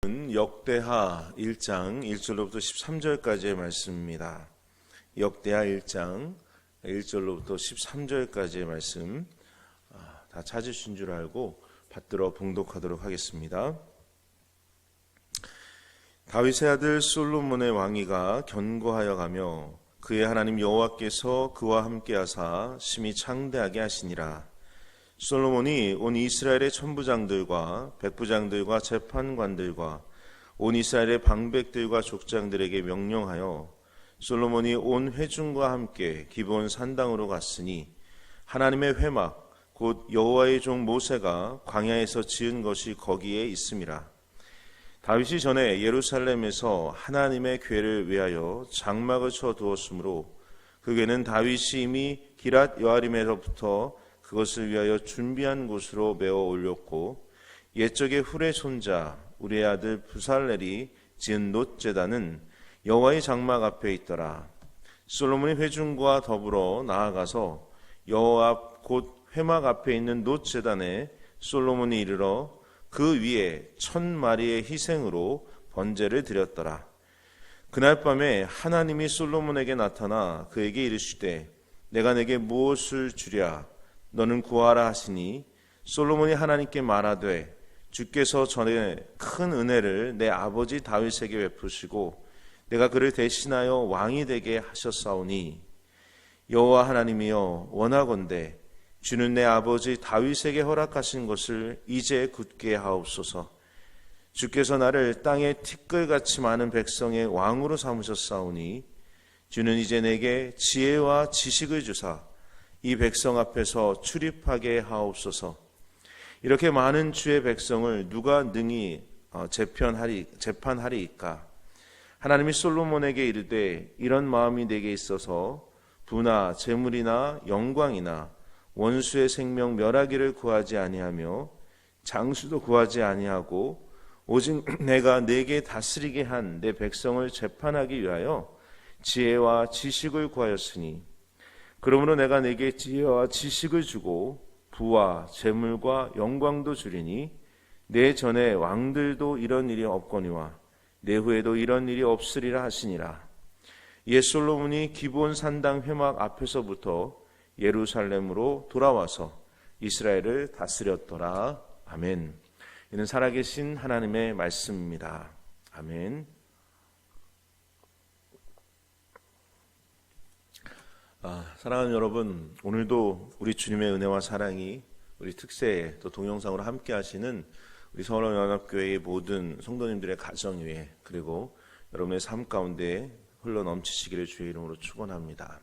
역대하 1장 1절로부터 13절까지의 말씀입니다. 역대하 1장 1절로부터 13절까지의 말씀 다 찾으신 줄 알고 받들어 봉독하도록 하겠습니다. 다윗의 아들 솔로몬의 왕위가 견고하여 가며 그의 하나님 여호와께서 그와 함께 하사 심히 창대하게 하시니라. 솔로몬이 온 이스라엘의 천부장들과 백부장들과 재판관들과 온 이스라엘의 방백들과 족장들에게 명령하여 솔로몬이 온 회중과 함께 기브온 산당으로 갔으니 하나님의 회막 곧 여호와의 종 모세가 광야에서 지은 것이 거기에 있음이라. 다윗이 전에 예루살렘에서 하나님의 궤를 위하여 장막을 쳐 두었으므로 그 궤는 다윗이 이미 기랏 여아림에서부터 그것을 위하여 준비한 곳으로 메어 올렸고, 옛적의 훌의 손자 우리의 아들 부살렐이 지은 놋 제단은 여호와의 장막 앞에 있더라. 솔로몬이 회중과 더불어 나아가서 여호와 앞 곧 회막 앞에 있는 놋 제단에 솔로몬이 이르러 그 위에 1000마리의 희생으로 번제를 드렸더라. 그날 밤에 하나님이 솔로몬에게 나타나 그에게 이르시되 내가 내게 무엇을 주랴 너는 구하라 하시니, 솔로몬이 하나님께 말하되 주께서 전에 큰 은혜를 내 아버지 다윗에게 베푸시고 내가 그를 대신하여 왕이 되게 하셨사오니, 여호와 하나님이여 원하건대 주는 내 아버지 다윗에게 허락하신 것을 이제 굳게 하옵소서. 주께서 나를 땅에 티끌같이 많은 백성의 왕으로 삼으셨사오니 주는 이제 내게 지혜와 지식을 주사 이 백성 앞에서 출입하게 하옵소서. 이렇게 많은 주의 백성을 누가 능히 재판하리이까? 하나님이 솔로몬에게 이르되 이런 마음이 내게 있어서 부나 재물이나 영광이나 원수의 생명 멸하기를 구하지 아니하며 장수도 구하지 아니하고 오직 내가 내게 다스리게 한 내 백성을 재판하기 위하여 지혜와 지식을 구하였으니, 그러므로 내가 내게 지혜와 지식을 주고 부와 재물과 영광도 주리니 내 전에 왕들도 이런 일이 없거니와 내 후에도 이런 일이 없으리라 하시니라. 이에 솔로몬이 기브온 산당 회막 앞에서부터 예루살렘으로 돌아와서 이스라엘을 다스렸더라. 아멘. 이는 살아계신 하나님의 말씀입니다. 아멘. 사랑하는 여러분, 오늘도 우리 주님의 은혜와 사랑이 우리 특세에 또 동영상으로 함께 하시는 우리 서울연합교회의 모든 성도님들의 가정 위에, 그리고 여러분의 삶 가운데 흘러 넘치시기를 주의 이름으로 축원합니다.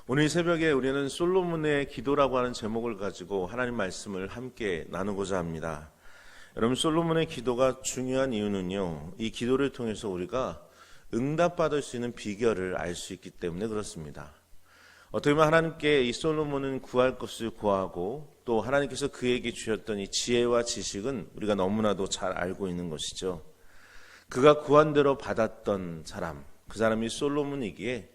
오늘 새벽에 우리는 솔로몬의 기도라고 하는 제목을 가지고 하나님 말씀을 함께 나누고자 합니다. 여러분, 솔로몬의 기도가 중요한 이유는요, 이 기도를 통해서 우리가 응답받을 수 있는 비결을 알 수 있기 때문에 그렇습니다. 어떻게 보면 하나님께 이 솔로몬은 구할 것을 구하고, 또 하나님께서 그에게 주셨던 이 지혜와 지식은 우리가 너무나도 잘 알고 있는 것이죠. 그가 구한 대로 받았던 사람, 그 사람이 솔로몬이기에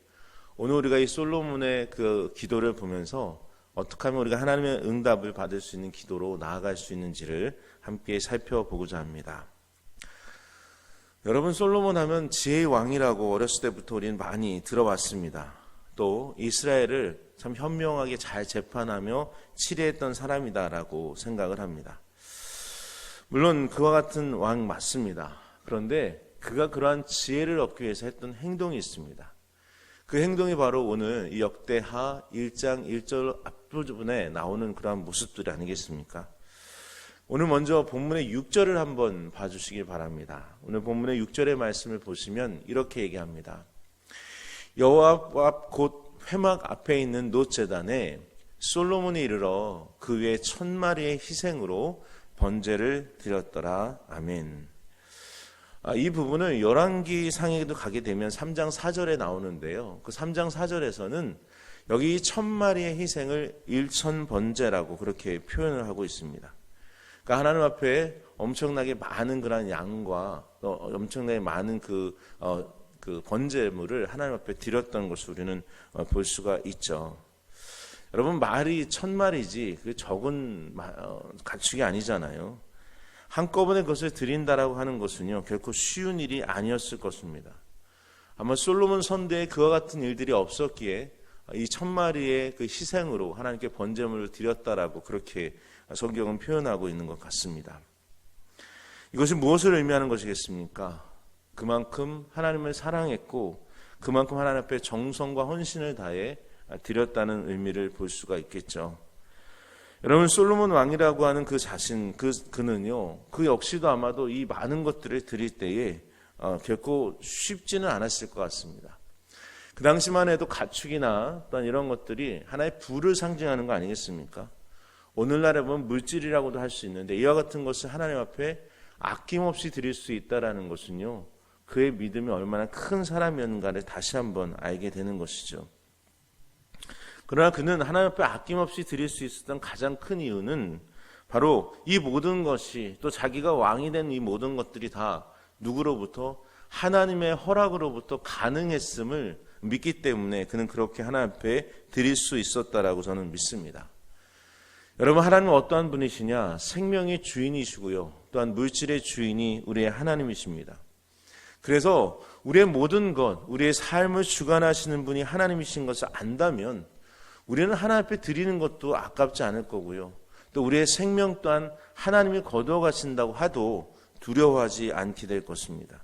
오늘 우리가 이 솔로몬의 그 기도를 보면서 어떻게 하면 우리가 하나님의 응답을 받을 수 있는 기도로 나아갈 수 있는지를 함께 살펴보고자 합니다. 여러분, 솔로몬 하면 지혜의 왕이라고 어렸을 때부터 우리는 많이 들어봤습니다. 또 이스라엘을 참 현명하게 잘 재판하며 치리했던 사람이다라고 생각을 합니다. 물론 그와 같은 왕 맞습니다. 그런데 그가 그러한 지혜를 얻기 위해서 했던 행동이 있습니다. 그 행동이 바로 오늘 이 역대하 1장 1절 앞부분에 나오는 그러한 모습들이 아니겠습니까? 오늘 먼저 본문의 6절을 한번 봐주시길 바랍니다. 오늘 본문의 6절의 말씀을 보시면 이렇게 얘기합니다. 여호와 앞 곧 회막 앞에 있는 놋 제단에 솔로몬이 이르러 그 위에 1000마리의 희생으로 번제를 드렸더라. 아멘. 이 부분을 열왕기 상에도 가게 되면 3장 4절에 나오는데요. 그 3장 4절에서는 여기 1000마리의 희생을 1000번제라고 그렇게 표현을 하고 있습니다. 그러니까 하나님 앞에 엄청나게 많은 그런 양과 엄청나게 많은 그 번제물을 하나님 앞에 드렸던 것을 우리는 볼 수가 있죠. 여러분, 말이 1000마리지 그 적은 가축이 아니잖아요. 한꺼번에 그것을 드린다라고 하는 것은요, 결코 쉬운 일이 아니었을 것입니다. 아마 솔로몬 선대에 그와 같은 일들이 없었기에 이 1000마리의 그 희생으로 하나님께 번제물을 드렸다라고 그렇게 성경은 표현하고 있는 것 같습니다. 이것이 무엇을 의미하는 것이겠습니까? 그만큼 하나님을 사랑했고 그만큼 하나님 앞에 정성과 헌신을 다해 드렸다는 의미를 볼 수가 있겠죠. 여러분, 솔로몬 왕이라고 하는 그 자신, 그는요, 그 역시도 아마도 이 많은 것들을 드릴 때에 결코 쉽지는 않았을 것 같습니다. 그 당시만 해도 가축이나 어떤 이런 것들이 하나의 부를 상징하는 거 아니겠습니까? 오늘날에 보면 물질이라고도 할 수 있는데 이와 같은 것을 하나님 앞에 아낌없이 드릴 수 있다는 것은요, 그의 믿음이 얼마나 큰 사람이었는가를 다시 한번 알게 되는 것이죠. 그러나 그는 하나님 앞에 아낌없이 드릴 수 있었던 가장 큰 이유는 바로 이 모든 것이, 또 자기가 왕이 된 이 모든 것들이 다 누구로부터? 하나님의 허락으로부터 가능했음을 믿기 때문에 그는 그렇게 하나님 앞에 드릴 수 있었다라고 저는 믿습니다. 여러분, 하나님은 어떠한 분이시냐? 생명의 주인이시고요, 또한 물질의 주인이 우리의 하나님이십니다. 그래서 우리의 모든 것, 우리의 삶을 주관하시는 분이 하나님이신 것을 안다면 우리는 하나님 앞에 드리는 것도 아깝지 않을 거고요, 또 우리의 생명 또한 하나님이 거두어 가신다고 하도 두려워하지 않게 될 것입니다.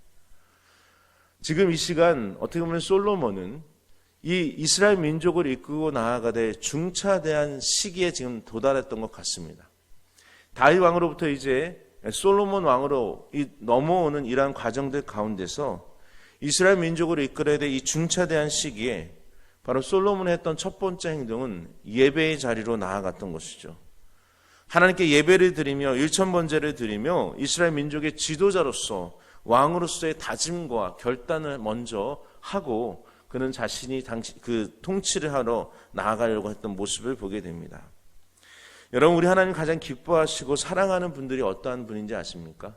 지금 이 시간 어떻게 보면 솔로몬은 이 이스라엘 민족을 이끌고 나아가되 중차대한 시기에 지금 도달했던 것 같습니다. 다윗 왕으로부터 이제 솔로몬 왕으로 넘어오는 이러한 과정들 가운데서 이스라엘 민족을 이끌어야 될 이 중차대한 시기에 바로 솔로몬이 했던 첫 번째 행동은 예배의 자리로 나아갔던 것이죠. 하나님께 예배를 드리며 1000번제를 드리며 이스라엘 민족의 지도자로서 왕으로서의 다짐과 결단을 먼저 하고 그는 자신이 그 통치를 하러 나아가려고 했던 모습을 보게 됩니다. 여러분, 우리 하나님 가장 기뻐하시고 사랑하는 분들이 어떠한 분인지 아십니까?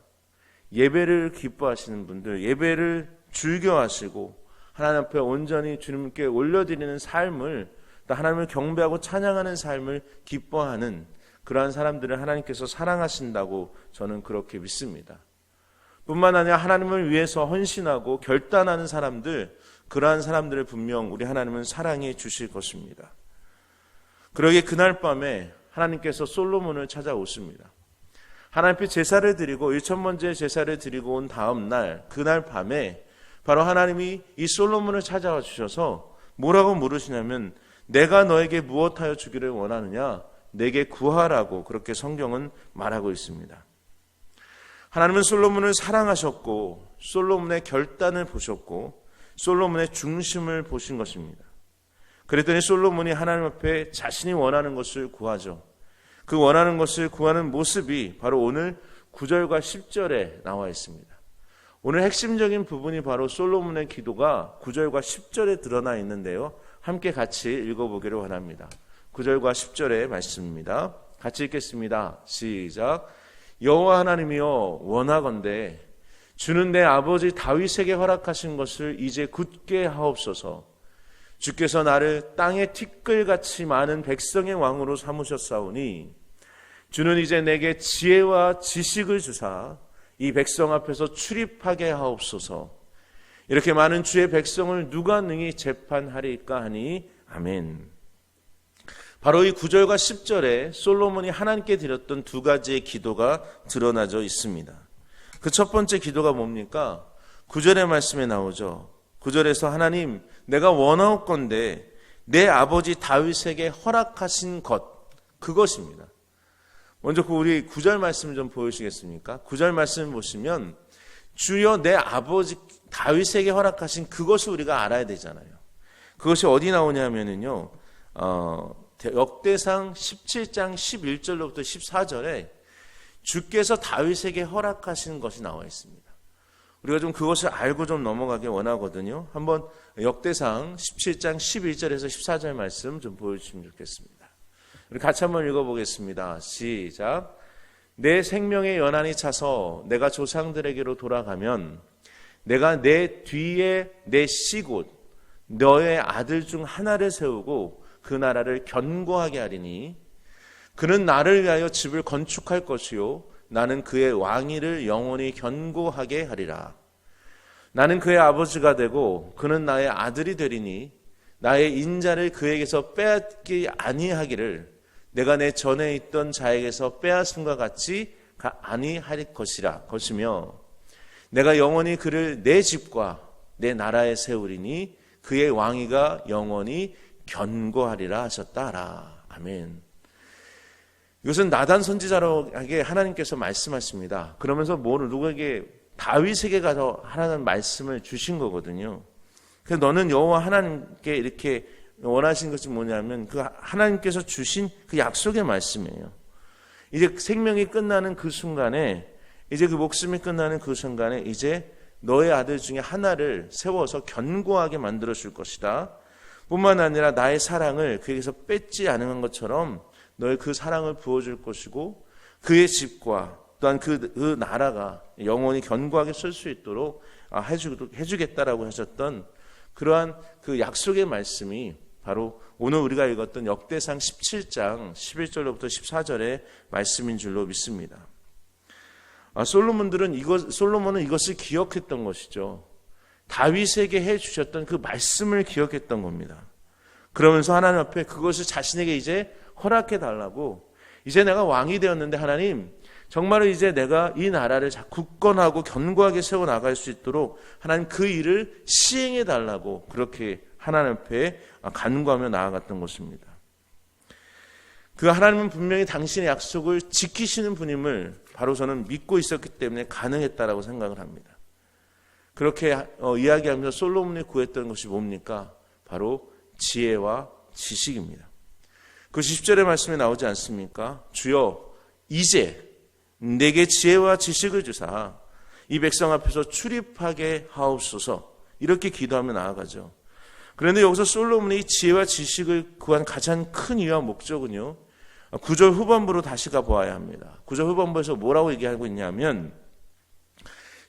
예배를 기뻐하시는 분들, 예배를 즐겨하시고 하나님 앞에 온전히 주님께 올려드리는 삶을, 또 하나님을 경배하고 찬양하는 삶을 기뻐하는 그러한 사람들을 하나님께서 사랑하신다고 저는 그렇게 믿습니다. 뿐만 아니라 하나님을 위해서 헌신하고 결단하는 사람들, 그러한 사람들을 분명 우리 하나님은 사랑해 주실 것입니다. 그러기에 그날 밤에 하나님께서 솔로몬을 찾아오십니다. 하나님 앞에 제사를 드리고 1000번째 제사를 드리고 온 다음 날, 그날 밤에 바로 하나님이 이 솔로몬을 찾아와 주셔서 뭐라고 물으시냐면, 내가 너에게 무엇하여 주기를 원하느냐? 내게 구하라고 그렇게 성경은 말하고 있습니다. 하나님은 솔로몬을 사랑하셨고 솔로몬의 결단을 보셨고 솔로몬의 중심을 보신 것입니다. 그랬더니 솔로몬이 하나님 앞에 자신이 원하는 것을 구하죠. 그 원하는 것을 구하는 모습이 바로 오늘 9절과 10절에 나와 있습니다. 오늘 핵심적인 부분이 바로 솔로몬의 기도가 9절과 10절에 드러나 있는데요, 함께 같이 읽어보기를 원합니다. 9절과 10절의 말씀입니다. 같이 읽겠습니다. 시작. 여호와 하나님이여, 원하건대 주는 내 아버지 다윗에게 허락하신 것을 이제 굳게 하옵소서. 주께서 나를 땅의 티끌같이 많은 백성의 왕으로 삼으셨사오니 주는 이제 내게 지혜와 지식을 주사 이 백성 앞에서 출입하게 하옵소서. 이렇게 많은 주의 백성을 누가 능히 재판하리까 하니 아멘. 바로 이 9절과 10절에 솔로몬이 하나님께 드렸던 두 가지의 기도가 드러나져 있습니다. 그 첫 번째 기도가 뭡니까? 9절의 말씀에 나오죠. 9절에서 하나님, 내가 원하옵건대 내 아버지 다윗에게 허락하신 것, 그것입니다. 먼저 우리 9절 말씀 좀 보여주시겠습니까? 9절 말씀 보시면 주여 내 아버지 다윗에게 허락하신 그것을 우리가 알아야 되잖아요. 그것이 어디 나오냐면요, 역대상 17장 11절로부터 14절에 주께서 다윗에게 허락하신 것이 나와 있습니다. 우리가 좀 그것을 알고 좀 넘어가기 원하거든요. 한번 역대상 17장 11절에서 14절 말씀 좀 보여주시면 좋겠습니다. 우리 같이 한번 읽어보겠습니다. 시작. 내 생명의 연한이 차서 내가 조상들에게로 돌아가면 내가 내 뒤에 내 씨곧 너의 아들 중 하나를 세우고 그 나라를 견고하게 하리니 그는 나를 위하여 집을 건축할 것이요 나는 그의 왕위를 영원히 견고하게 하리라. 나는 그의 아버지가 되고 그는 나의 아들이 되리니 나의 인자를 그에게서 빼앗기 아니하기를 내가 내 전에 있던 자에게서 빼앗음과 같이 아니할 것이며 내가 영원히 그를 내 집과 내 나라에 세우리니 그의 왕위가 영원히 견고하리라 하셨다라. 아멘. 이것은 나단 선지자에게 하나님께서 말씀하십니다. 그러면서 누구에게 다윗에게 가서 하나님 말씀을 주신 거거든요. 그래서 너는 여호와 하나님께 이렇게 원하신 것이 뭐냐면 그 하나님께서 주신 그 약속의 말씀이에요. 이제 생명이 끝나는 그 순간에, 이제 그 목숨이 끝나는 그 순간에 이제 너의 아들 중에 하나를 세워서 견고하게 만들어 줄 것이다. 뿐만 아니라 나의 사랑을 그에게서 뺏지 않은 것처럼 너의 그 사랑을 부어줄 것이고 그의 집과 또한 그 나라가 영원히 견고하게 설 수 있도록 해주겠다라고 하셨던 그러한 그 약속의 말씀이 바로 오늘 우리가 읽었던 역대상 17장 11절로부터 14절의 말씀인 줄로 믿습니다. 솔로몬은 이것을 기억했던 것이죠. 다윗에게 해주셨던 그 말씀을 기억했던 겁니다. 그러면서 하나님 앞에 그것을 자신에게 이제 허락해 달라고, 이제 내가 왕이 되었는데 하나님 정말로 이제 내가 이 나라를 굳건하고 견고하게 세워나갈 수 있도록 하나님 그 일을 시행해 달라고 그렇게 하나님 앞에 간구하며 나아갔던 것입니다. 그 하나님은 분명히 당신의 약속을 지키시는 분임을 바로 저는 믿고 있었기 때문에 가능했다라고 생각을 합니다. 그렇게 이야기하면서 솔로몬이 구했던 것이 뭡니까? 바로 지혜와 지식입니다. 그 10절의 말씀에 나오지 않습니까? 주여 이제 내게 지혜와 지식을 주사 이 백성 앞에서 출입하게 하옵소서, 이렇게 기도하며 나아가죠. 그런데 여기서 솔로몬이 지혜와 지식을 구한 가장 큰 이유와 목적은요, 9절 후반부로 다시 가보아야 합니다. 9절 후반부에서 뭐라고 얘기하고 있냐면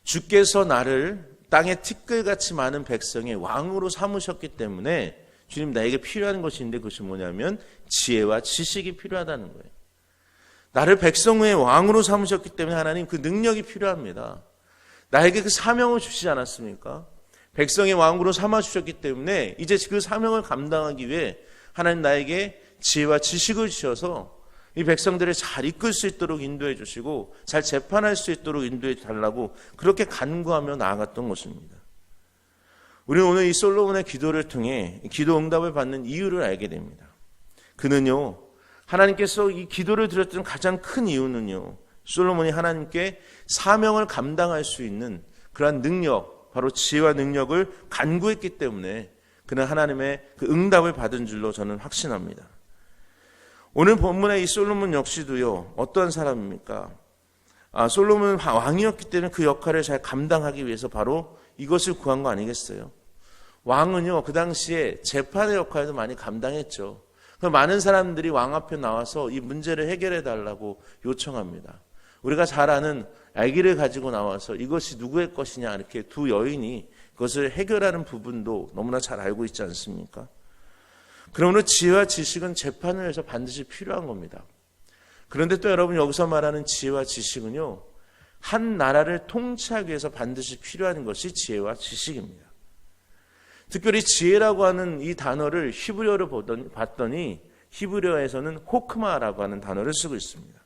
주께서 나를 땅에 티끌같이 많은 백성의 왕으로 삼으셨기 때문에 주님 나에게 필요한 것이 있는데 그것이 뭐냐면 지혜와 지식이 필요하다는 거예요. 나를 백성의 왕으로 삼으셨기 때문에 하나님 그 능력이 필요합니다. 나에게 그 사명을 주시지 않았습니까? 백성의 왕으로 삼아주셨기 때문에 이제 그 사명을 감당하기 위해 하나님 나에게 지혜와 지식을 주셔서 이 백성들을 잘 이끌 수 있도록 인도해 주시고 잘 재판할 수 있도록 인도해 달라고 그렇게 간구하며 나아갔던 것입니다. 우리는 오늘 이 솔로몬의 기도를 통해 기도 응답을 받는 이유를 알게 됩니다. 그는요, 하나님께서 이 기도를 드렸던 가장 큰 이유는요, 솔로몬이 하나님께 사명을 감당할 수 있는 그러한 능력, 바로 지혜와 능력을 간구했기 때문에 그는 하나님의 그 응답을 받은 줄로 저는 확신합니다. 오늘 본문의 이 솔로몬 역시도요, 어떠한 사람입니까? 솔로몬은 왕이었기 때문에 그 역할을 잘 감당하기 위해서 바로 이것을 구한 거 아니겠어요? 왕은요, 그 당시에 재판의 역할도 많이 감당했죠. 많은 사람들이 왕 앞에 나와서 이 문제를 해결해 달라고 요청합니다. 우리가 잘 아는 아기를 가지고 나와서 이것이 누구의 것이냐, 이렇게 두 여인이 그것을 해결하는 부분도 너무나 잘 알고 있지 않습니까? 그러므로 지혜와 지식은 재판을 위해서 반드시 필요한 겁니다. 그런데 또 여러분, 여기서 말하는 지혜와 지식은요, 한 나라를 통치하기 위해서 반드시 필요한 것이 지혜와 지식입니다. 특별히 지혜라고 하는 이 단어를 히브리어로 봤더니 히브리어에서는 호크마라고 하는 단어를 쓰고 있습니다.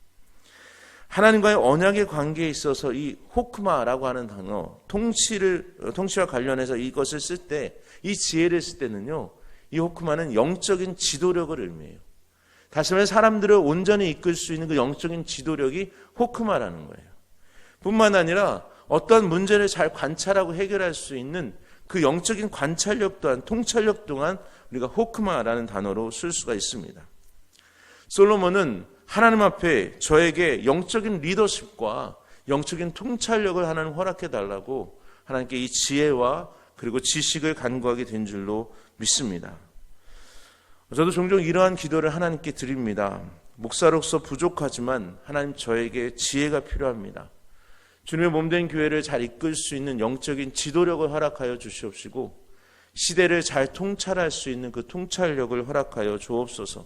하나님과의 언약의 관계에 있어서 이 호크마라고 하는 단어, 통치와 관련해서 이것을 쓸 때, 이 지혜를 쓸 때는요, 이 호크마는 영적인 지도력을 의미해요. 다시 말해 사람들을 온전히 이끌 수 있는 그 영적인 지도력이 호크마라는 거예요. 뿐만 아니라 어떠한 문제를 잘 관찰하고 해결할 수 있는 그 영적인 관찰력 또한, 통찰력 또한 우리가 호크마라는 단어로 쓸 수가 있습니다. 솔로몬은 하나님 앞에 저에게 영적인 리더십과 영적인 통찰력을 하나님 허락해 달라고 하나님께 이 지혜와 그리고 지식을 간구하게 된 줄로 믿습니다. 저도 종종 이러한 기도를 하나님께 드립니다. 목사로서 부족하지만 하나님 저에게 지혜가 필요합니다. 주님의 몸된 교회를 잘 이끌 수 있는 영적인 지도력을 허락하여 주시옵시고 시대를 잘 통찰할 수 있는 그 통찰력을 허락하여 주옵소서.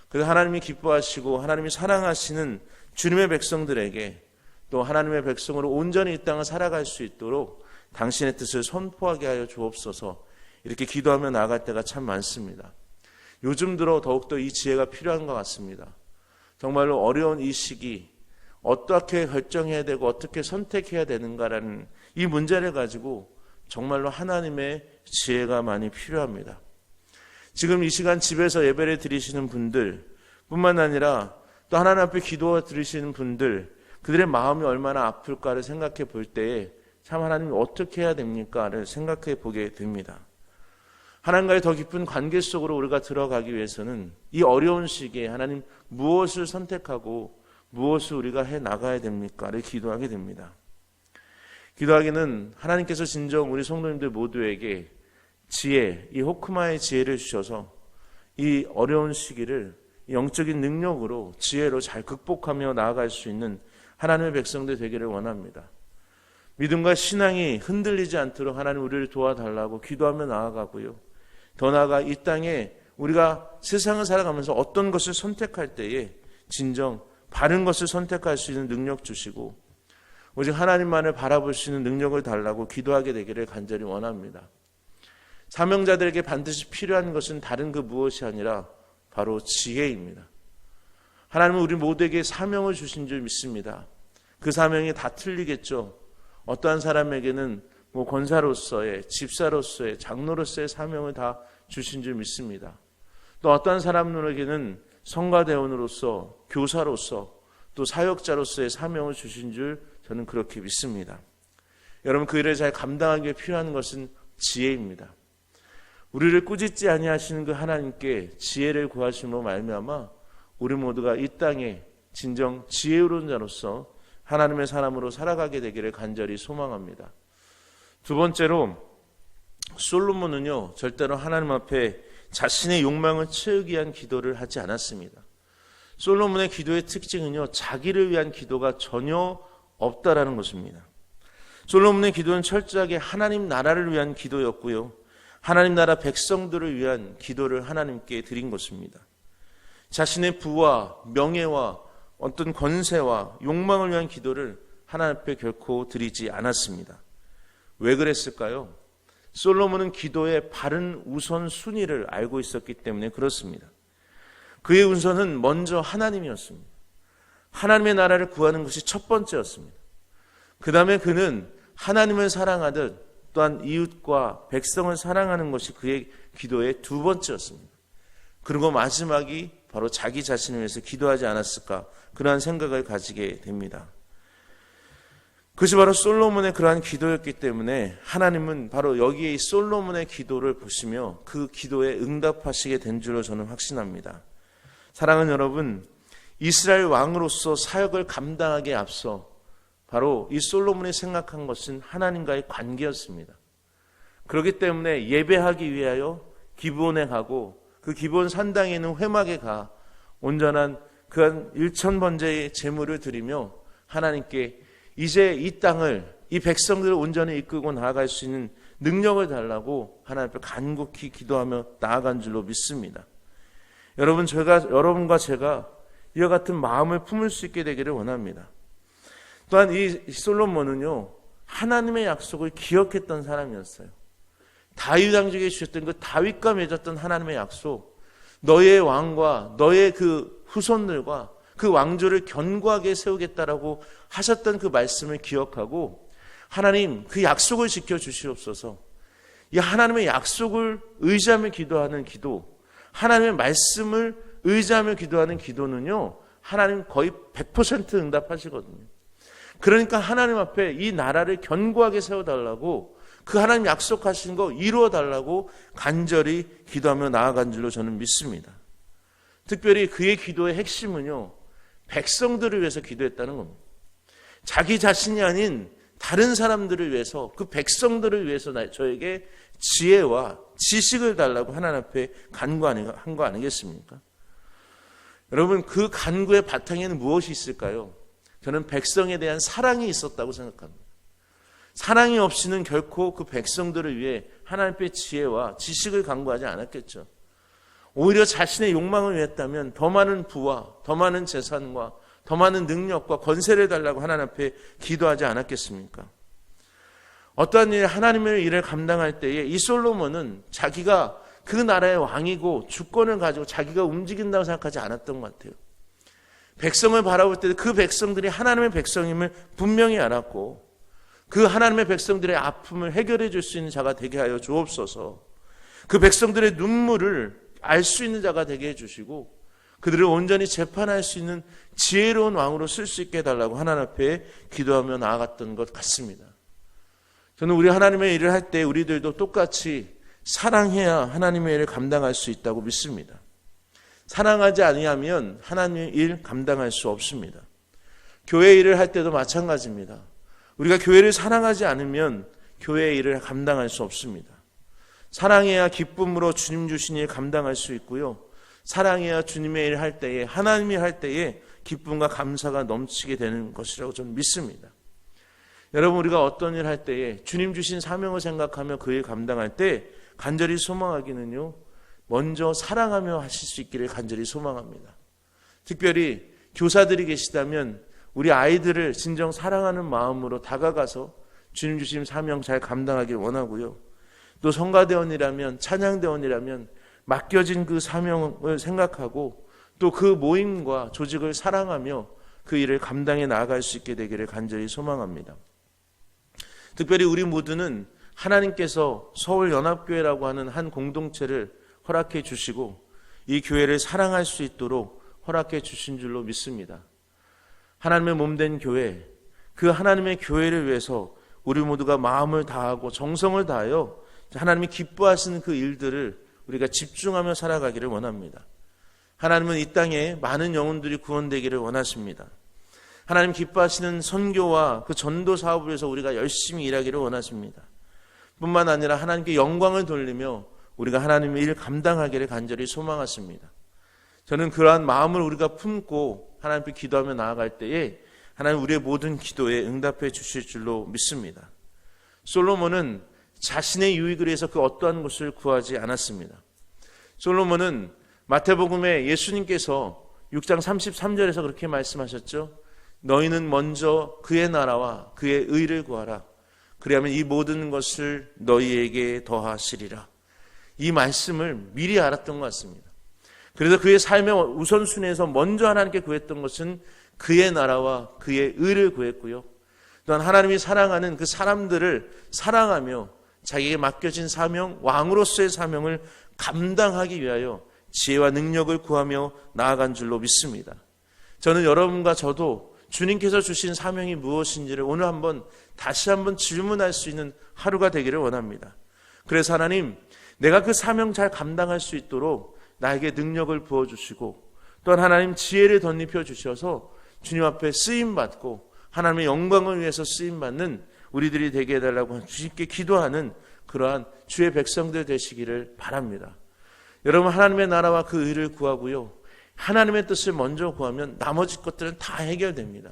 그래서 하나님이 기뻐하시고 하나님이 사랑하시는 주님의 백성들에게 또 하나님의 백성으로 온전히 이 땅을 살아갈 수 있도록 당신의 뜻을 선포하게 하여 주옵소서. 이렇게 기도하며 나아갈 때가 참 많습니다. 요즘 들어 더욱더 이 지혜가 필요한 것 같습니다. 정말로 어려운 이 시기, 어떻게 결정해야 되고 어떻게 선택해야 되는가라는 이 문제를 가지고 정말로 하나님의 지혜가 많이 필요합니다. 지금 이 시간 집에서 예배를 드리시는 분들 뿐만 아니라 또 하나님 앞에 기도 드리시는 분들, 그들의 마음이 얼마나 아플까를 생각해 볼 때에 참 하나님이 어떻게 해야 됩니까를 생각해 보게 됩니다. 하나님과의 더 깊은 관계 속으로 우리가 들어가기 위해서는 이 어려운 시기에 하나님 무엇을 선택하고 무엇을 우리가 해 나가야 됩니까를 기도하게 됩니다. 기도하기는 하나님께서 진정 우리 성도님들 모두에게 지혜, 이 호크마의 지혜를 주셔서 이 어려운 시기를 영적인 능력으로 지혜로 잘 극복하며 나아갈 수 있는 하나님의 백성들 되기를 원합니다. 믿음과 신앙이 흔들리지 않도록 하나님 우리를 도와달라고 기도하며 나아가고요. 더 나아가 이 땅에 우리가 세상을 살아가면서 어떤 것을 선택할 때에 진정 바른 것을 선택할 수 있는 능력 주시고 오직 하나님만을 바라볼 수 있는 능력을 달라고 기도하게 되기를 간절히 원합니다. 사명자들에게 반드시 필요한 것은 다른 그 무엇이 아니라 바로 지혜입니다. 하나님은 우리 모두에게 사명을 주신 줄 믿습니다. 그 사명이 다 틀리겠죠. 어떠한 사람에게는 권사로서의, 집사로서의, 장로로서의 사명을 다 주신 줄 믿습니다. 또 어떠한 사람들에게는 성가대원으로서, 교사로서, 또 사역자로서의 사명을 주신 줄 저는 그렇게 믿습니다. 여러분, 그 일을 잘 감당하기 위해 필요한 것은 지혜입니다. 우리를 꾸짖지 아니하시는 그 하나님께 지혜를 구하심으로 말미암아 우리 모두가 이 땅에 진정 지혜로운 자로서 하나님의 사람으로 살아가게 되기를 간절히 소망합니다. 두 번째로 솔로몬은요, 절대로 하나님 앞에 자신의 욕망을 채우기 위한 기도를 하지 않았습니다. 솔로몬의 기도의 특징은요, 자기를 위한 기도가 전혀 없다라는 것입니다. 솔로몬의 기도는 철저하게 하나님 나라를 위한 기도였고요, 하나님 나라 백성들을 위한 기도를 하나님께 드린 것입니다. 자신의 부와 명예와 어떤 권세와 욕망을 위한 기도를 하나님 앞에 결코 드리지 않았습니다. 왜 그랬을까요? 솔로몬은 기도의 바른 우선순위를 알고 있었기 때문에 그렇습니다. 그의 우선은 먼저 하나님이었습니다. 하나님의 나라를 구하는 것이 첫 번째였습니다. 그 다음에 그는 하나님을 사랑하듯 또한 이웃과 백성을 사랑하는 것이 그의 기도의 두 번째였습니다. 그리고 마지막이 바로 자기 자신을 위해서 기도하지 않았을까, 그러한 생각을 가지게 됩니다. 그것이 바로 솔로몬의 그러한 기도였기 때문에 하나님은 바로 여기에 이 솔로몬의 기도를 보시며 그 기도에 응답하시게 된 줄로 저는 확신합니다. 사랑하는 여러분, 이스라엘 왕으로서 사역을 감당하기에 앞서 바로 이 솔로몬이 생각한 것은 하나님과의 관계였습니다. 그렇기 때문에 예배하기 위하여 기브온에 가고 그 기브온 산당에 있는 회막에 가 온전한 그 한 1,000번제의 제물을 드리며 하나님께 이제 이 땅을, 이 백성들을 온전히 이끌고 나아갈 수 있는 능력을 달라고 하나님 앞에 간곡히 기도하며 나아간 줄로 믿습니다. 여러분과 제가 이와 같은 마음을 품을 수 있게 되기를 원합니다. 또한 이 솔로몬은요, 하나님의 약속을 기억했던 사람이었어요. 다윗 왕에게 주셨던 그 다윗과 맺었던 하나님의 약속, 너의 왕과 너의 그 후손들과 그 왕조를 견고하게 세우겠다라고 하셨던 그 말씀을 기억하고 하나님 그 약속을 지켜주시옵소서. 이 하나님의 약속을 의지하며 기도하는 기도, 하나님의 말씀을 의지하며 기도하는 기도는요, 하나님 거의 100% 응답하시거든요. 그러니까 하나님 앞에 이 나라를 견고하게 세워달라고, 그 하나님 약속하신 거 이루어달라고 간절히 기도하며 나아간 줄로 저는 믿습니다. 특별히 그의 기도의 핵심은요, 백성들을 위해서 기도했다는 겁니다. 자기 자신이 아닌 다른 사람들을 위해서, 그 백성들을 위해서 저에게 지혜와 지식을 달라고 하나님 앞에 간구한 거 아니겠습니까? 여러분, 그 간구의 바탕에는 무엇이 있을까요? 저는 백성에 대한 사랑이 있었다고 생각합니다. 사랑이 없이는 결코 그 백성들을 위해 하나님의 지혜와 지식을 간구하지 않았겠죠. 오히려 자신의 욕망을 위했다면 더 많은 부와 더 많은 재산과 더 많은 능력과 권세를 달라고 하나님 앞에 기도하지 않았겠습니까? 어떠한 일, 하나님의 일을 감당할 때에 이 솔로몬은 자기가 그 나라의 왕이고 주권을 가지고 자기가 움직인다고 생각하지 않았던 것 같아요. 백성을 바라볼 때 그 백성들이 하나님의 백성임을 분명히 알았고, 그 하나님의 백성들의 아픔을 해결해 줄 수 있는 자가 되게 하여 주옵소서. 그 백성들의 눈물을 알 수 있는 자가 되게 해주시고, 그들을 온전히 재판할 수 있는 지혜로운 왕으로 쓸 수 있게 해달라고 하나님 앞에 기도하며 나아갔던 것 같습니다. 저는 우리 하나님의 일을 할 때 우리들도 똑같이 사랑해야 하나님의 일을 감당할 수 있다고 믿습니다. 사랑하지 아니하면 하나님의 일 감당할 수 없습니다. 교회 일을 할 때도 마찬가지입니다. 우리가 교회를 사랑하지 않으면 교회의 일을 감당할 수 없습니다. 사랑해야 기쁨으로 주님 주신 일 감당할 수 있고요. 사랑해야 주님의 일 할 때에, 하나님이 할 때에 기쁨과 감사가 넘치게 되는 것이라고 저는 믿습니다. 여러분, 우리가 어떤 일 할 때에 주님 주신 사명을 생각하며 그 일 감당할 때 간절히 소망하기는요, 먼저 사랑하며 하실 수 있기를 간절히 소망합니다. 특별히 교사들이 계시다면 우리 아이들을 진정 사랑하는 마음으로 다가가서 주님 주신 사명 잘 감당하길 원하고요. 또 성가대원이라면, 찬양대원이라면 맡겨진 그 사명을 생각하고 또 그 모임과 조직을 사랑하며 그 일을 감당해 나아갈 수 있게 되기를 간절히 소망합니다. 특별히 우리 모두는 하나님께서 서울연합교회라고 하는 한 공동체를 허락해 주시고 이 교회를 사랑할 수 있도록 허락해 주신 줄로 믿습니다. 하나님의 몸된 교회, 그 하나님의 교회를 위해서 우리 모두가 마음을 다하고 정성을 다하여 하나님이 기뻐하시는 그 일들을 우리가 집중하며 살아가기를 원합니다. 하나님은 이 땅에 많은 영혼들이 구원되기를 원하십니다. 하나님 기뻐하시는 선교와 그 전도 사업을 위해서 우리가 열심히 일하기를 원하십니다. 뿐만 아니라 하나님께 영광을 돌리며 우리가 하나님의 일을 감당하기를 간절히 소망하십니다. 저는 그러한 마음을 우리가 품고 하나님께 기도하며 나아갈 때에 하나님 우리의 모든 기도에 응답해 주실 줄로 믿습니다. 솔로몬은 자신의 유익을 위해서 그 어떠한 것을 구하지 않았습니다. 솔로몬은 마태복음에 예수님께서 6장 33절에서 그렇게 말씀하셨죠. 너희는 먼저 그의 나라와 그의 의를 구하라. 그리하면 이 모든 것을 너희에게 더하시리라. 이 말씀을 미리 알았던 것 같습니다. 그래서 그의 삶의 우선순위에서 먼저 하나님께 구했던 것은 그의 나라와 그의 의를 구했고요. 또한 하나님이 사랑하는 그 사람들을 사랑하며 자기에게 맡겨진 사명, 왕으로서의 사명을 감당하기 위하여 지혜와 능력을 구하며 나아간 줄로 믿습니다. 저는 여러분과 저도 주님께서 주신 사명이 무엇인지를 오늘 다시 한번 질문할 수 있는 하루가 되기를 원합니다. 그래서 하나님, 내가 그 사명 잘 감당할 수 있도록 나에게 능력을 부어주시고 또한 하나님 지혜를 덧입혀 주셔서 주님 앞에 쓰임받고 하나님의 영광을 위해서 쓰임받는 우리들이 되게 해달라고 주님께 기도하는 그러한 주의 백성들 되시기를 바랍니다. 여러분, 하나님의 나라와 그 의를 구하고요, 하나님의 뜻을 먼저 구하면 나머지 것들은 다 해결됩니다.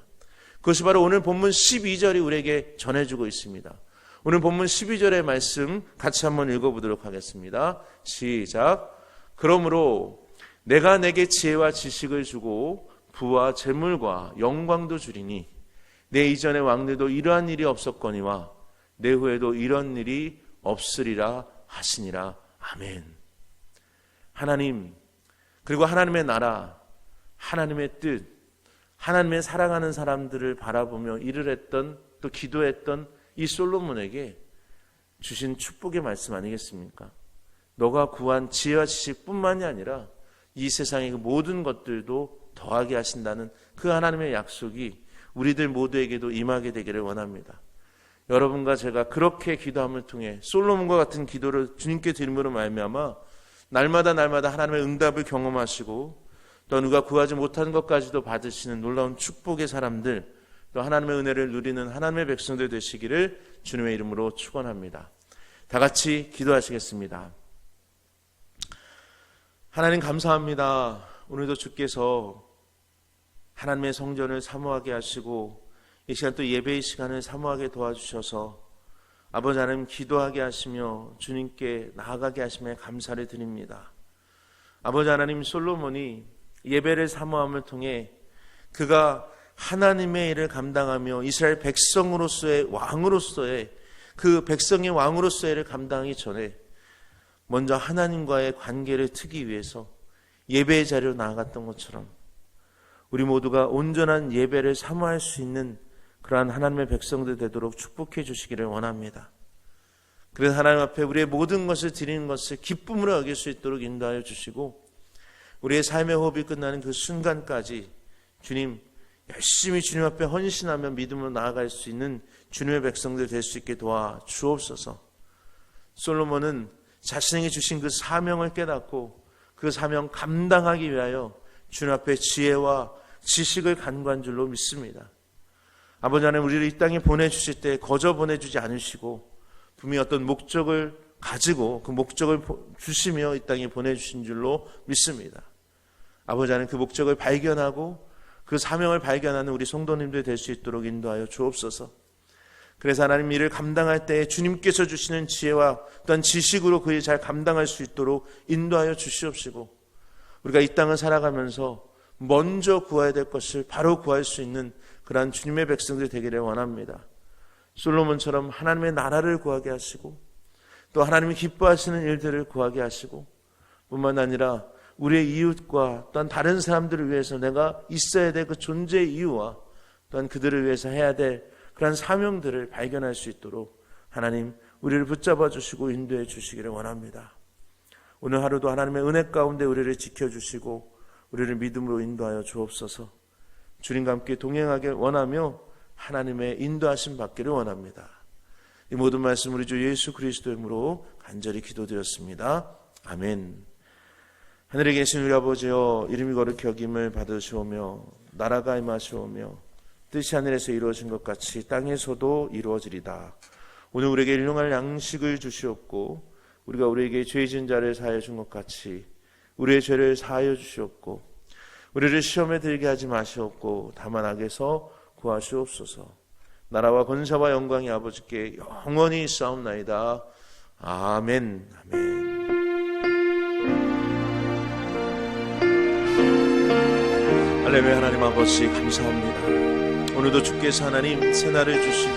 그것이 바로 오늘 본문 12절이 우리에게 전해주고 있습니다. 오늘 본문 12절의 말씀 같이 한번 읽어보도록 하겠습니다. 시작. 그러므로 내가 내게 지혜와 지식을 주고 부와 재물과 영광도 주리니 내 이전의 왕들도 이러한 일이 없었거니와 내 후에도 이런 일이 없으리라 하시니라. 아멘. 하나님, 그리고 하나님의 나라, 하나님의 뜻, 하나님의 사랑하는 사람들을 바라보며 일을 했던, 또 기도했던 이 솔로몬에게 주신 축복의 말씀 아니겠습니까? 너가 구한 지혜와 지식뿐만이 아니라 이 세상의 모든 것들도 더하게 하신다는 그 하나님의 약속이 우리들 모두에게도 임하게 되기를 원합니다. 여러분과 제가 그렇게 기도함을 통해 솔로몬과 같은 기도를 주님께 드림으로 말미암아 날마다 하나님의 응답을 경험하시고 또 누가 구하지 못한 것까지도 받으시는 놀라운 축복의 사람들, 또 하나님의 은혜를 누리는 하나님의 백성들 되시기를 주님의 이름으로 축원합니다. 다 같이 기도하시겠습니다. 하나님 감사합니다. 오늘도 주께서 하나님의 성전을 사모하게 하시고 이 시간 또 예배의 시간을 사모하게 도와주셔서 아버지 하나님 기도하게 하시며 주님께 나아가게 하시며 감사를 드립니다. 아버지 하나님, 솔로몬이 예배를 사모함을 통해 그가 하나님의 일을 감당하며 이스라엘 백성으로서의 왕으로서의 그 백성의 왕으로서의 일을 감당하기 전에 먼저 하나님과의 관계를 트기 위해서 예배의 자리로 나아갔던 것처럼 우리 모두가 온전한 예배를 사모할 수 있는 그러한 하나님의 백성들 되도록 축복해 주시기를 원합니다. 그래서 하나님 앞에 우리의 모든 것을 드리는 것을 기쁨으로 여길 수 있도록 인도하여 주시고 우리의 삶의 호흡이 끝나는 그 순간까지 주님 열심히 주님 앞에 헌신하며 믿음으로 나아갈 수 있는 주님의 백성들 될 수 있게 도와 주옵소서. 솔로몬은 자신에게 주신 그 사명을 깨닫고 그 사명 감당하기 위하여 주님 앞에 지혜와 지식을 간구한 줄로 믿습니다. 아버지 하나님, 우리를 이 땅에 보내주실 때 거저 보내주지 않으시고 분명히 어떤 목적을 가지고 그 목적을 주시며 이 땅에 보내주신 줄로 믿습니다. 아버지 하나님, 그 목적을 발견하고 그 사명을 발견하는 우리 성도님들 될 수 있도록 인도하여 주옵소서. 그래서 하나님 일을 감당할 때 주님께서 주시는 지혜와 또한 지식으로 그 일 잘 감당할 수 있도록 인도하여 주시옵시고 우리가 이 땅을 살아가면서 먼저 구해야 될 것을 바로 구할 수 있는 그러한 주님의 백성들이 되기를 원합니다. 솔로몬처럼 하나님의 나라를 구하게 하시고 또 하나님이 기뻐하시는 일들을 구하게 하시고 뿐만 아니라 우리의 이웃과 또한 다른 사람들을 위해서 내가 있어야 될 그 존재의 이유와 또한 그들을 위해서 해야 될 그런 사명들을 발견할 수 있도록 하나님 우리를 붙잡아 주시고 인도해 주시기를 원합니다. 오늘 하루도 하나님의 은혜 가운데 우리를 지켜주시고 우리를 믿음으로 인도하여 주옵소서. 주님과 함께 동행하길 원하며 하나님의 인도하심 받기를 원합니다. 이 모든 말씀 우리 주 예수 그리스도의 이름으로 간절히 기도드렸습니다. 아멘. 하늘에 계신 우리 아버지여, 이름이 거룩히 여김을 받으시오며 나라가 임하시오며 뜻이 하늘에서 이루어진 것 같이 땅에서도 이루어지리다. 오늘 우리에게 일용할 양식을 주시옵고 우리가 우리에게 죄 지은 자를 사하여 준 것 같이 우리의 죄를 사하여 주시옵고 우리를 시험에 들게 하지 마시옵고 다만 악에서 구하시옵소서. 나라와 권세와 영광이 아버지께 영원히 있사옵나이다. 아멘. 아멘. 할렐루야. 하나님 아버지 감사합니다. 오늘도 주께서 하나님 새날을 주시고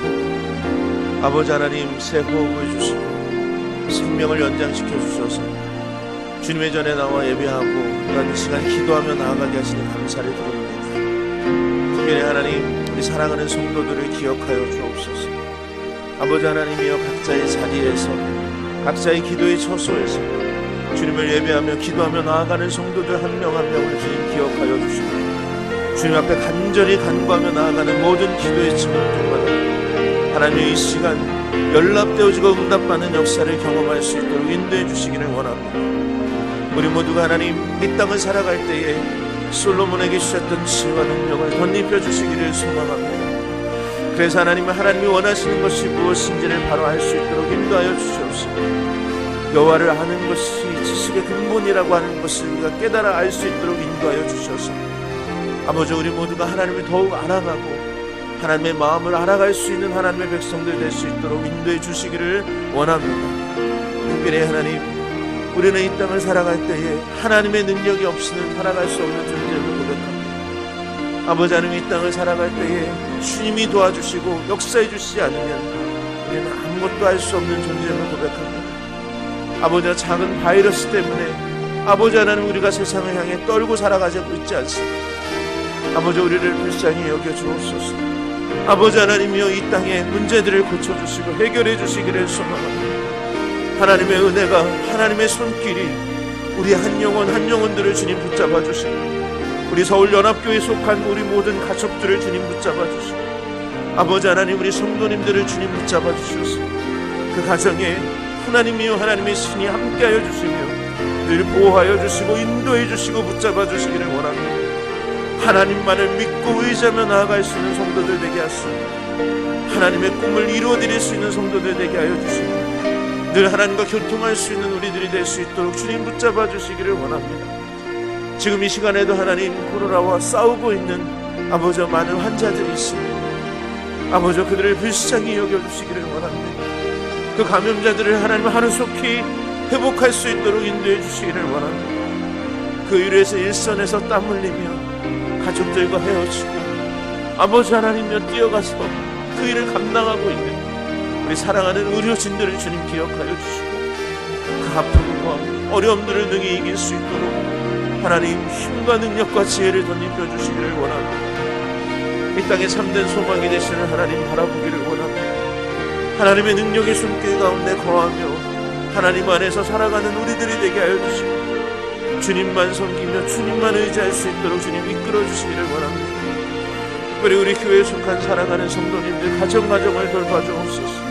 아버지 하나님 새 호흡을 주시고 생명을 연장시켜 주셔서 주님의 전에 나와 예배하고 또한 이 시간 기도하며 나아가게 하시니 감사를 드립니다. 특별히 하나님 우리 사랑하는 성도들을 기억하여 주옵소서. 아버지 하나님이여, 각자의 자리에서 각자의 기도의 처소에서 주님을 예배하며 기도하며 나아가는 성도들 한 명 한 명을 주님 기억하여 주시고 주님 앞에 간절히 간구하며 나아가는 모든 기도의 측면들마다 하나님의 이 시간 연락되어지고 응답받는 역사를 경험할 수 있도록 인도해 주시기를 원합니다. 우리 모두가 하나님 이 땅을 살아갈 때에 솔로몬에게 주셨던 지혜와 능력을 덧입혀 주시기를 소망합니다. 그래서 하나님이 원하시는 것이 무엇인지를 바로 알 수 있도록 인도하여 주시옵소서. 여호와를 아는 것이 지식의 근본이라고 하는 것을 우리가 깨달아 알 수 있도록 인도하여 주셔서 아버지, 우리 모두가 하나님을 더욱 알아가고 하나님의 마음을 알아갈 수 있는 하나님의 백성들 될 수 있도록 인도해 주시기를 원합니다. 특별히 하나님, 우리는 이 땅을 살아갈 때에 하나님의 능력이 없이는 살아갈 수 없는 존재를 고백합니다. 아버지 하나님, 이 땅을 살아갈 때에 주님이 도와주시고 역사해 주시지 않으면 우리는 아무것도 할 수 없는 존재를 고백합니다. 아버지와 작은 바이러스 때문에 아버지 하나님 우리가 세상을 향해 떨고 살아가고 있지 않습니다. 아버지, 우리를 불쌍히 여겨주옵소서. 아버지 하나님이여, 이 땅의 문제들을 고쳐주시고 해결해 주시기를 소망합니다. 하나님의 은혜가, 하나님의 손길이 우리 한 영혼들을 주님 붙잡아 주시고 우리 서울연합교회에 속한 우리 모든 가족들을 주님 붙잡아 주시고 아버지 하나님 우리 성도님들을 주님 붙잡아 주셔서 그 가정에 하나님이여, 하나님의 신이 함께하여 주시며 늘 보호하여 주시고 인도해 주시고 붙잡아 주시기를 원합니다. 하나님만을 믿고 의지하며 나아갈 수 있는 성도들 되게 하시고 하나님의 꿈을 이루어드릴 수 있는 성도들 되게 하여 주시고 늘 하나님과 교통할 수 있는 우리들이 될 수 있도록 주님 붙잡아 주시기를 원합니다. 지금 이 시간에도 하나님 코로나와 싸우고 있는 아버지 많은 환자들이 있습니다. 아버지, 그들을 불쌍히 여겨주시기를 원합니다. 그 감염자들을 하나님 하루속히 회복할 수 있도록 인도해 주시기를 원합니다. 그 일에서 일선에서 땀 흘리며 가족들과 헤어지고 아버지 하나님여 뛰어가서 그 일을 감당하고 있는 우리 사랑하는 의료진들을 주님 기억하여 주시고 그 아픔과 어려움들을 능히 이길 수 있도록 하나님 힘과 능력과 지혜를 덧입혀 주시기를 원합니다. 이 땅에 참된 소망이 되시는 하나님 바라보기를 원합니다. 하나님의 능력의 손길 가운데 거하며 하나님 안에서 살아가는 우리들이 되게 하여 주시고 주님만 섬기며 주님만 의지할 수 있도록 주님 이끌어 주시기를 원합니다. 특별히 우리 교회에 속한 사랑하는 성도님들 가정을 돌봐주옵소서.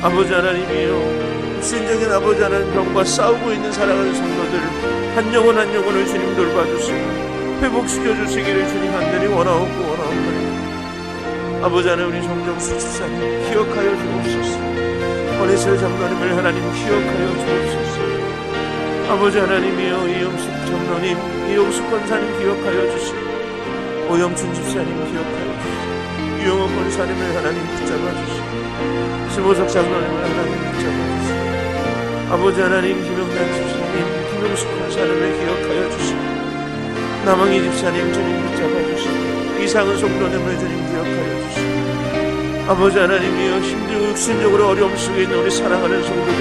아버지 하나님이여, 육신적인 아버지 하나님 병과 싸우고 있는 사랑하는 성도들 한 영혼을 주님 돌봐주시고 회복시켜 주시기를 주님 간절히 원하옵고 아버지 하나님 우리 정정수 집사님 기억하여 주옵소서. 원해설 장로님을 하나님 기억하여 주옵소서. 아버지 하나님이여, 이영숙 장로님, 이영숙 권사님 기억하여 주시고 오영춘 집사님 기억하여 주시고 유영호 권사님을 하나님 붙잡아 주시고 심호석 장로님을 하나님 붙잡아 주시고 아버지 하나님 김영란 집사님, 김영숙 권사님을 기억하여 주시고 남항희 집사님 주님 붙잡아 주시고 이상은 성도님을 주님 기억하여 주시고 아버지 하나님이여, 힘들고 육신적으로 어려움 속에 있는 우리 사랑하는 성도들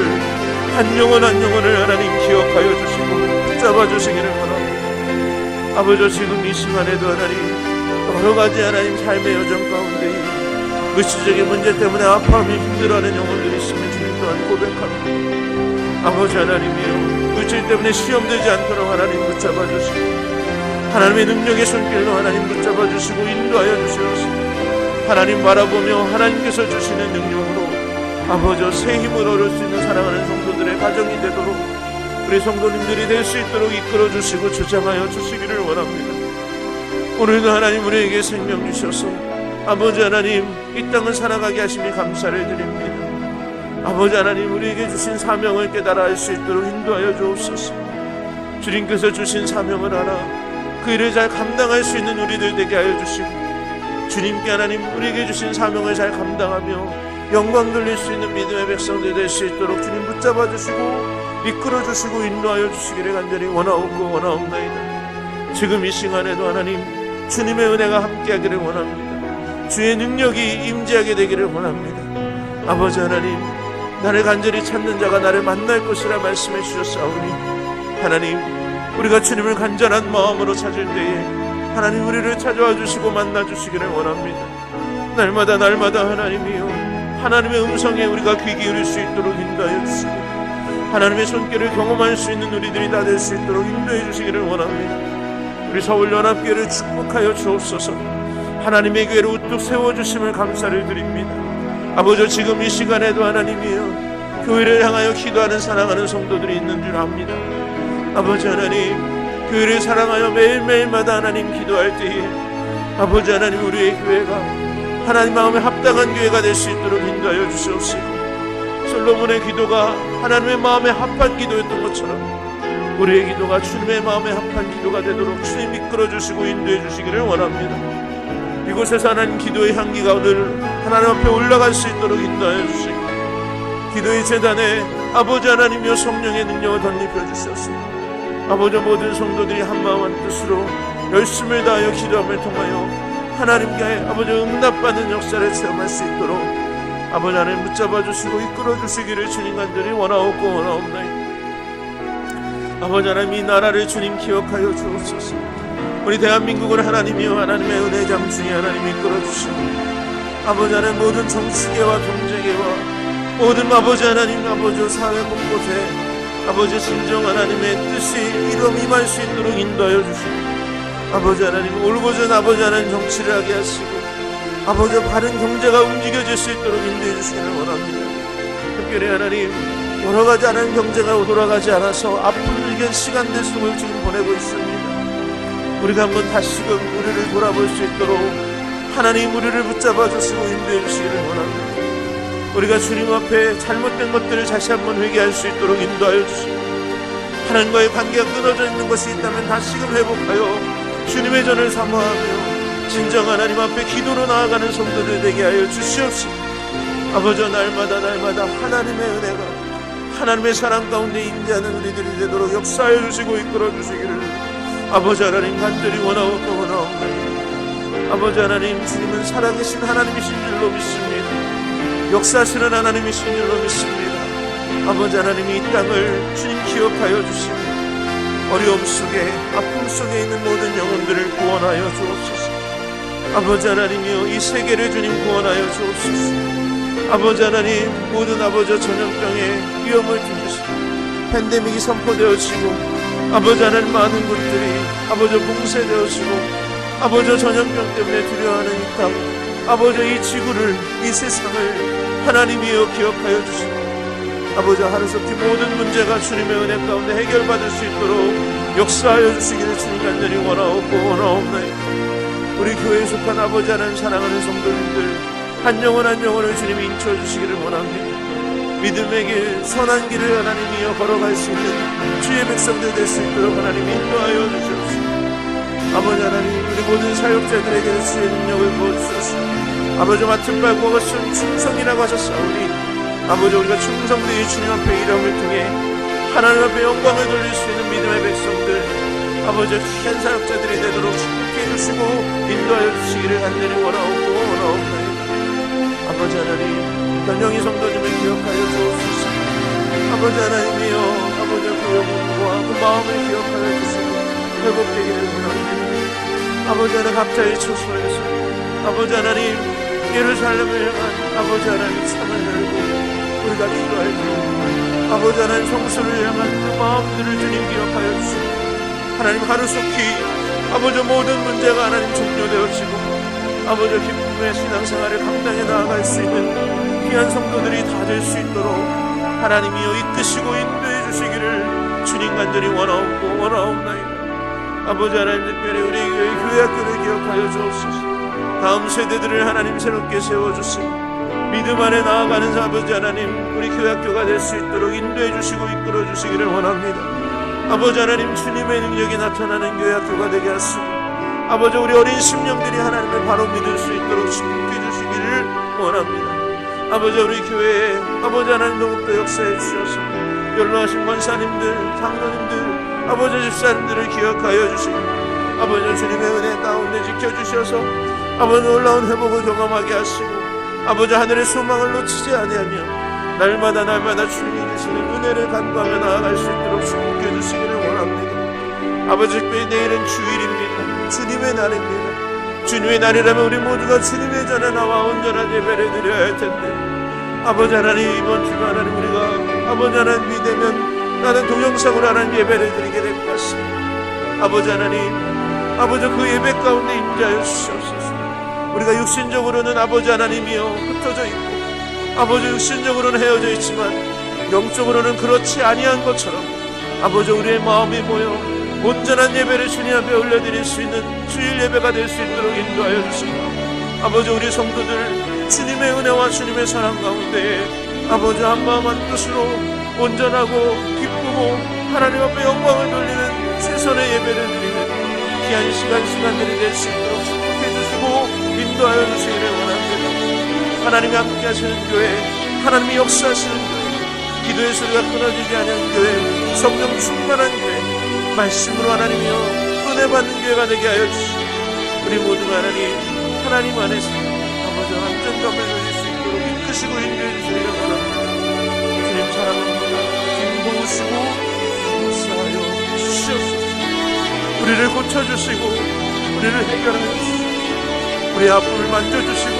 한 영혼을 하나님 기억하여 주시고 붙잡아 주시기를 원합니다. 아버지 지금 이 시간에도 하나님 여러 가지 하나님 삶의 여정 가운데 물질적인 문제 때문에 아파하며 힘들어하는 영혼들이 있으면 주님 또한 고백합니다. 아버지 하나님이여, 물질 때문에 시험되지 않도록 하나님 붙잡아 주시고 하나님의 능력의 손길로 하나님 붙잡아 주시고 인도하여 주시옵소서. 하나님 바라보며 하나님께서 주시는 능력으로 아버지 새 힘을 얻을 수 있는 사랑하는 성도들의 가정이 되도록 우리 성도님들이 될 수 있도록 이끌어 주시고 주장하여 주시기를 원합니다. 오늘도 하나님 우리에게 생명 주셔서 아버지 하나님 이 땅을 살아가게 하심이 감사를 드립니다. 아버지 하나님 우리에게 주신 사명을 깨달아 알 수 있도록 인도하여 주옵소서. 주님께서 주신 사명을 알아 그 일을 잘 감당할 수 있는 우리들 되게 하여 주시고 주님께 하나님 우리에게 주신 사명을 잘 감당하며 영광 돌릴 수 있는 믿음의 백성들 될 수 있도록 주님 붙잡아 주시고 이끌어 주시고 인도하여 주시기를 간절히 원하옵나이다. 지금 이 시간에도 하나님 주님의 은혜가 함께하기를 원합니다. 주의 능력이 임재하게 되기를 원합니다. 아버지 하나님, 나를 간절히 찾는 자가 나를 만날 것이라 말씀해 주셨사오니 하나님 우리가 주님을 간절한 마음으로 찾을 때에 하나님 우리를 찾아와 주시고 만나 주시기를 원합니다. 날마다 하나님이여, 하나님의 음성에 우리가 귀 기울일 수 있도록 인도하여 주시고 하나님의 손길을 경험할 수 있는 우리들이 다 될 수 있도록 인도해 주시기를 원합니다. 우리 서울연합교회를 축복하여 주옵소서. 하나님의 교회를 우뚝 세워주심을 감사를 드립니다. 아버지 지금 이 시간에도 하나님이여 교회를 향하여 기도하는 사랑하는 성도들이 있는 줄 압니다. 아버지 하나님 교회를 사랑하여 매일매일마다 하나님 기도할 때에 아버지 하나님 우리의 교회가 하나님 마음에 합당한 교회가 될 수 있도록 인도하여 주시옵시고 솔로몬의 기도가 하나님의 마음에 합한 기도였던 것처럼 우리의 기도가 주님의 마음에 합한 기도가 되도록 주님 이끌어 주시고 인도해 주시기를 원합니다. 이곳에서 하나님 기도의 향기가 오늘 하나님 앞에 올라갈 수 있도록 인도하여 주시고 기도의 재단에 아버지 하나님이여 성령의 능력을 덧입혀 주셨습니다. 아버지 모든 성도들이 한마음 한뜻으로 열심을 다하여 기도함을 통하여 하나님께 아버지 응답받는 역사를 체험할 수 있도록 아버지 하나님 붙잡아 주시고 이끌어 주시기를 주님 간절히 원하옵나이다. 아버지 하나님 이 나라를 주님 기억하여 주옵소서. 우리 대한민국을 하나님이여 하나님의 은혜 잠중에 하나님 이끌어 주시고 아버지 하나님 모든 정치계와 경제계와 모든 아버지 하나님 아버지 사회 곳곳에 아버지 진정 하나님의 뜻이 이루어 임할 수 있도록 인도하여 주시고 아버지 하나님 올곧은 아버지 하나님 정치를 하게 하시고 아버지 바른 경제가 움직여질 수 있도록 인도해 주시기를 원합니다. 특별히 하나님 여러 가지 하나님 경제가 돌아가지 않아서 아픈 시간들 속을 지금 보내고 있습니다. 우리가 한번 다시금 우리를 돌아볼 수 있도록 하나님 우리를 붙잡아 주시고 인도해 주시기를 원합니다. 우리가 주님 앞에 잘못된 것들을 다시 한번 회개할 수 있도록 인도하여 주시고 하나님과의 관계가 끊어져 있는 것이 있다면 다시금 회복하여 주님의 전을 사모하며 진정 하나님 앞에 기도로 나아가는 성도들 되게 하여 주시옵시고 아버지 날마다 하나님의 은혜가 하나님의 사랑 가운데 임재하는 우리들이 되도록 역사해 주시고 이끌어 주시기를 아버지 하나님 간절히 원하옵나이다. 아버지 하나님, 주님은 살아계신 하나님이신 줄로 믿습니다. 역사하시는 하나님이신 줄로 믿습니다. 아버지 하나님이 이 땅을 주님 기억하여 주시고 어려움 속에 아픔 속에 있는 모든 영혼들을 구원하여 주옵소서. 아버지 하나님이여, 이 세계를 주님 구원하여 주옵소서. 아버지 하나님, 모든 아버지 전염병의 위험을 두시고 팬데믹이 선포되어지고 아버지 하나님, 많은 곳들이 아버지 봉쇄되어지고 아버지 전염병 때문에 두려워하는 이 땅, 아버지 이 지구를, 이 세상을 하나님이여 기억하여 주시고 아버지 하루속히 모든 문제가 주님의 은혜 가운데 해결받을 수 있도록 역사하여 주시기를 주님 간절히 원하옵나이다. 우리 교회에 속한 아버지 하나님 사랑하는 성도님들 한 영혼 한 영혼을 주님이 인쳐주시기를 원합니다. 믿음의 길, 선한 길을 하나님이여 걸어갈 수 있는 주의 백성들 될 수 있도록 하나님 인도하여 주시옵소서. 아버지 하나님, 우리 모든 사역자들에게 주의 능력을 부어주소서. 아버지 맡은 바과 같은 충성이라고 하셨사오니 아버지, 우리가 충성되이 주님 앞에 일함을 통해 하나님 앞에 영광을 돌릴 수 있는 믿음의 백성들, 아버지 귀한 사역자들이 되도록 축복해 주시고 인도하여 주시기를 간절히 원하옵나이다. 아버지 하나님, 변영희 성도님을 기억하여 주옵소서. 아버지 하나님이여, 아버지 그 영혼과 그 마음을 기억하여 주시고 회복되기를 원합니다. 아버지 하나님, 각자의 처소에서 아버지 하나님, 예루살렘을 향한 아버지 하나님 창을 열고 우리가 기도할 때 아버지 하나님 성소를 향한 그 마음들을 주님 기억하여 주시고 하나님, 하루속히 아버지 모든 문제가 하나님 종료되어지고 아버지 기쁨의 신앙생활을 감당해 나아갈 수 있는 귀한 성도들이 다 될 수 있도록 하나님이여 이끄시고 인도해 주시기를 주님 간절히 원하옵나이다. 아버지 하나님, 특별히 우리 교회 학교를 기억하여 주옵소서. 다음 세대들을 하나님 새롭게 세워주시고 믿음 안에 나아가는 아버지 하나님, 우리 교회 학교가 될 수 있도록 인도해 주시고 이끌어 주시기를 원합니다. 아버지 하나님, 주님의 능력이 나타나는 교회 학교가 되게 하시고 아버지, 우리 어린 심령들이 하나님을 바로 믿을 수 있도록 축복해 주시기를 원합니다. 아버지, 우리 교회에 아버지 하나님 더욱더 역사해 주셔서 연로하신 권사님들, 장로님들, 아버지 집사님들을 기억하여 주시고 아버지 주님의 은혜 가운데 지켜주셔서 아버지 놀라운 회복을 경험하게 하시고 아버지 하늘의 소망을 놓치지 아니하며 날마다 주님이 주시는 은혜를 간구하며 나아갈 수 있도록 축복해 주시기를 원합니다. 아버지, 특별히 내일은 주일입니다. 주님의 날입니다. 주님의 날이라면 우리 모두가 주님의 전에 나와 온전한 예배를 드려야 할 텐데 아버지 하나님, 이번 주가 하나님 우리가 아버지 하나님 믿으면 나는 동영상으로 하나님 예배를 드리게 될 것 같습니다. 아버지 하나님, 아버지 그 예배 가운데 임재하여 주시옵소서. 우리가 육신적으로는 아버지 하나님이여 흩어져 있고 아버지 육신적으로는 헤어져 있지만 영적으로는 그렇지 아니한 것처럼 아버지 우리의 마음이 모여 온전한 예배를 주님 앞에 올려드릴 수 있는 주일 예배가 될 수 있도록 인도하여 주시고 아버지, 우리 성도들 주님의 은혜와 주님의 사랑 가운데 아버지 한마음 한뜻으로 온전하고 기쁘고 하나님 앞에 영광을 돌리는 최선의 예배를 드리는 귀한 시간들이 될 수 있도록 축복해 주시고 인도하여 주시기를 원합니다. 하나님이 함께 하시는 교회, 하나님이 역사하시는 교회, 기도의 소리가 끊어지지 않는 교회, 성령 충만한 교회, 말씀으로 하나님이여 은혜 받는 교회가 되게 하여 주시고 우리 모두가 하나님 안에서 아버지 안정감을 누릴 수 있도록 이끄시고 인도해 주시기를 원합니다. 주님 사랑합니다. 주님 도우시고 역사하여 주시옵소서. 우리를 고쳐주시고 우리를 해결하여 주시고 우리의 아픔을 만져주시고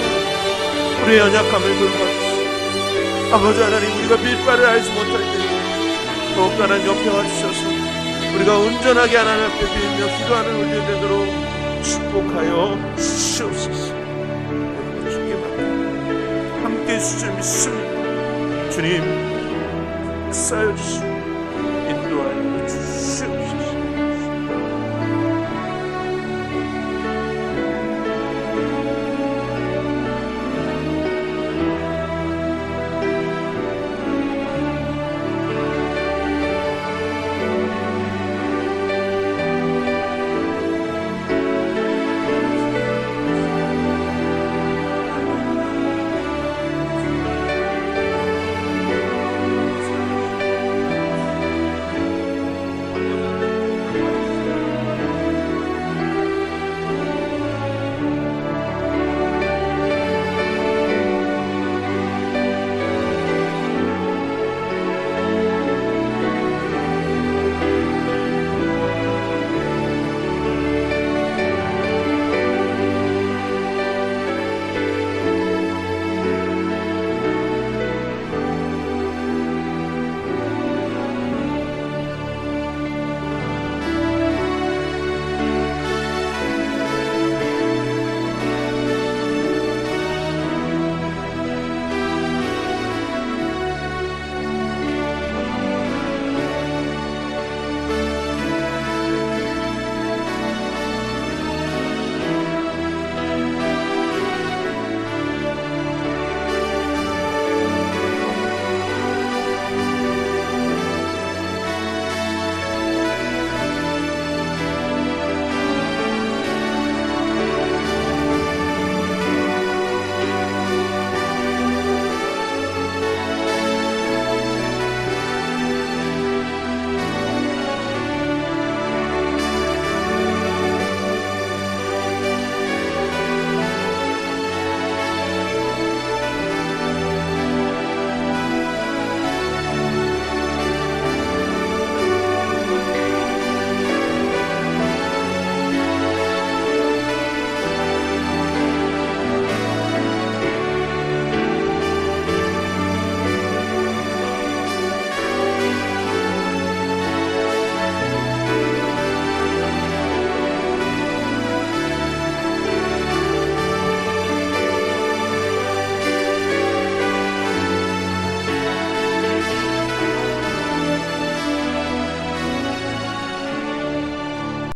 우리의 연약함을 돌봐주시고 아버지 하나님, 우리가 밀바를 알지 못할 때 더욱 하나님 옆에 와주셔서 우리가 온전하게 하나님 앞에 빌며 기도하는 우리가 되도록 축복하여 주시옵소서. 주께 맡겨 함께해 주실 줄 믿습니다. 주님, 역사하여 주시고